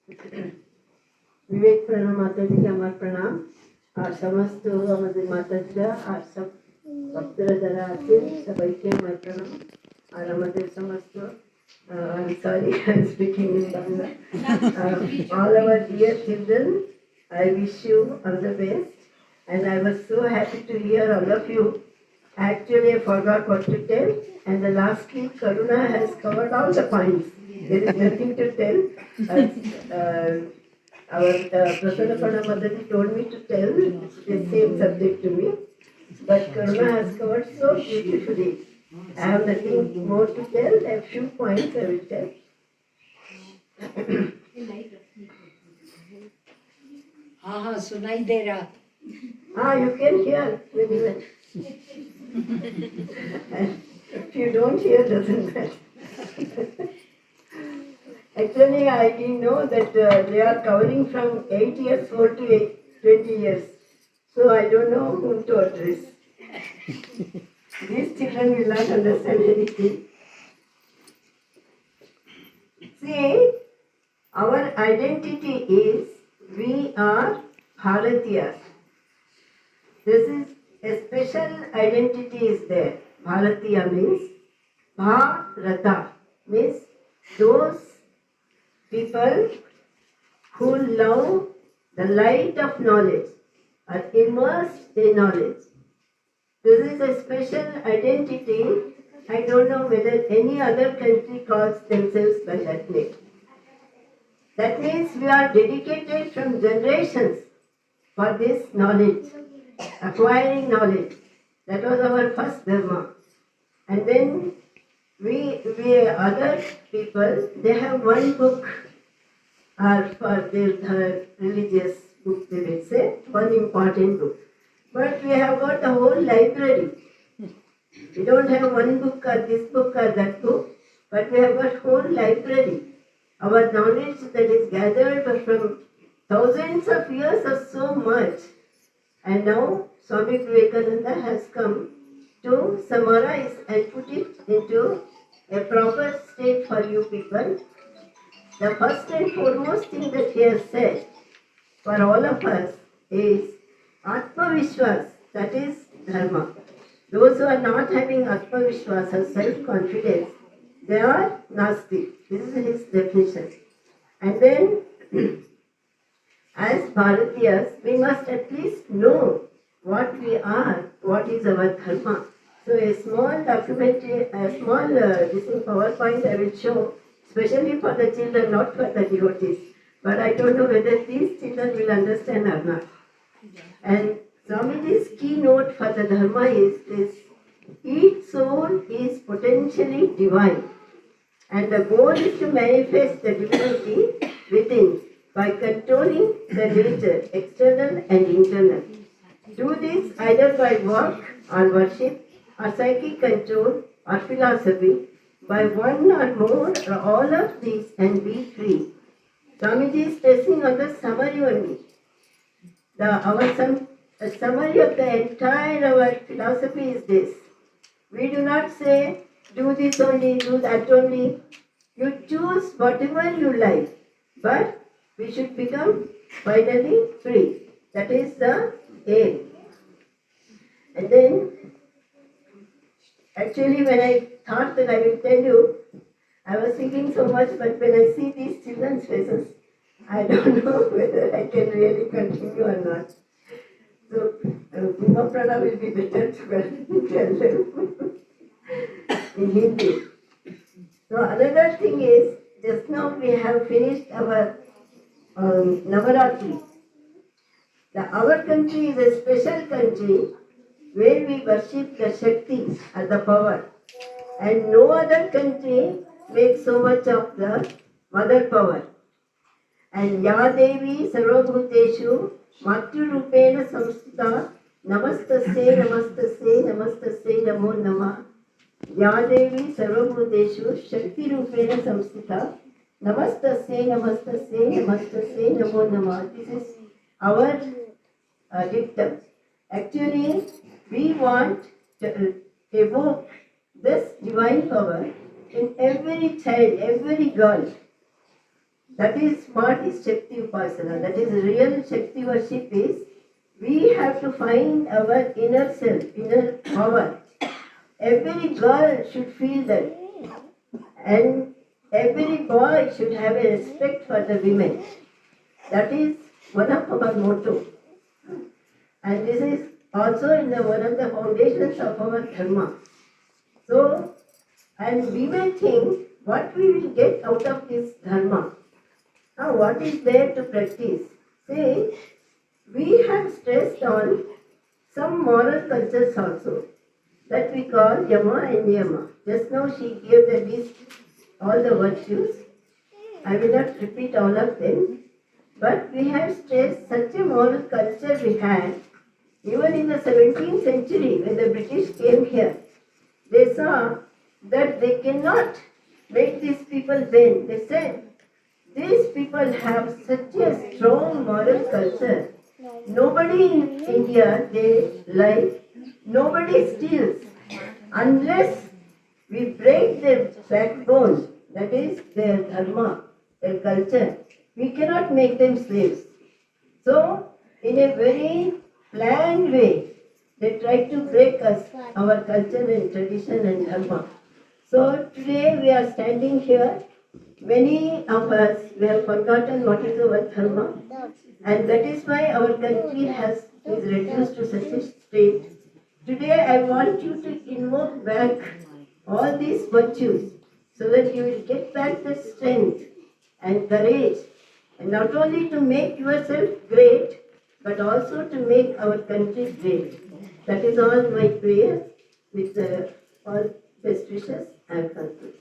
विवेक प्रणाम माता जी के हमार प्रणाम और समस्त हमारे माता जी और सब भक्तরা যারা আছেন সবাইকে আমার প্রণাম আর আমাদের সমস্ত I'm sorry I'm speaking in Bangla. All our dear children, I wish you all the best and I was so happy to hear all of you. Actually, I forgot what to tell and the last week Karuna has covered all the points. There is nothing to tell. Our Prasanna Mataji told me to tell the same subject to me, but Karuna has covered so beautifully. I have nothing more to tell. A few points I will tell. हाँ सुनाई दे रहा. You can hear very well. If you don't hear, doesn't matter. Actually, I didn't know that they are covering from 8 years old to 20 years. So I don't know whom to address. These children will not understand anything. See, our identity is we are Bharatiyas. This is a special identity is there. Bharatiya means Bharata means those people who love the light of knowledge are immersed in knowledge. This is a special identity. I don't know whether any other country calls themselves by that name. That means we are dedicated from generations for this knowledge, acquiring knowledge. That was our first dharma. And then we other people, they have one book or for their religious book, they will say, one important book. But we have got a whole library. We don't have one book or this book or that book, but we have got whole library. Our knowledge that is gathered from thousands of years of so much. And now Swami Vivekananda has come to summarize and put it into a proper state for you people. The first and foremost thing that he has said for all of us is Atma Vishwas, that is Dharma. Those who are not having Atma Vishwas or self-confidence, they are Nastik. This is his definition. And then, as Bharatiyas, we must at least know what we are, what is our Dharma. So a small documentary, a small this in PowerPoint I will show, especially for the children, not for the devotees. But I don't know whether these children will understand or not. And Swamiji's keynote for the Dharma is this: each soul is potentially divine, and the goal is to manifest the divinity within by controlling the nature, external and internal. Do this either by work or worship, or psychic control or philosophy, by one or more or all of these, and be free. Swamiji is stressing on the summary only. A summary of the entire our philosophy is this: we do not say do this only, do that only. You choose whatever you like, but we should become finally free. That is the aim. And then, actually, when I thought that I will tell you, I was thinking so much, but when I see these children's faces, I don't know whether I can really continue or not. So, Bhima Prana will be better to tell them in Hindi. So, another thing is, just now we have finished our Navaratri. Our country is a special country where we worship the Shakti or the power. And no other country makes so much of the mother power. And Ya Devi Sarvabhuteshu Matru Rupena Samstita Namastasye Namastasye Namastasye Namo Namah. Ya Devi Sarvabhuteshu Shakti Rupena Samstita Namastasye Namastasye Namastasye Namo Namah. This is our dictum. Actually, we want to evoke this divine power in every child, every girl. That is what is Shakti Upasana. That is real Shakti worship is we have to find our inner self, inner power. Every girl should feel that. And every boy should have a respect for the women. That is one of our motto. And this is also in one of the foundations of our dharma. So, and we may think what we will get out of this dharma. Now, what is there to practice? Say, we have stressed on some moral cultures also that we call Yama and Niyama. Just now she gave the list, all the virtues. I will not repeat all of them. But we have stressed such a moral culture we had. Even in the 17th century, when the British came here, they saw that they cannot make these people bend. They said, these people have such a strong moral culture. Nobody in India they like, nobody steals unless we break their backbone, that is their dharma, their culture. We cannot make them slaves. So, in a very planned way, they try to break us, our culture and tradition and dharma. So, today we are standing here. Many of us, we have forgotten what is our dharma, and that is why our country is reduced to such a state. Today, I want you to invoke back all these virtues so that you will get back the strength and courage, and not only to make yourself great, but also to make our country great. That is all my prayer. With all best wishes, I am concluded.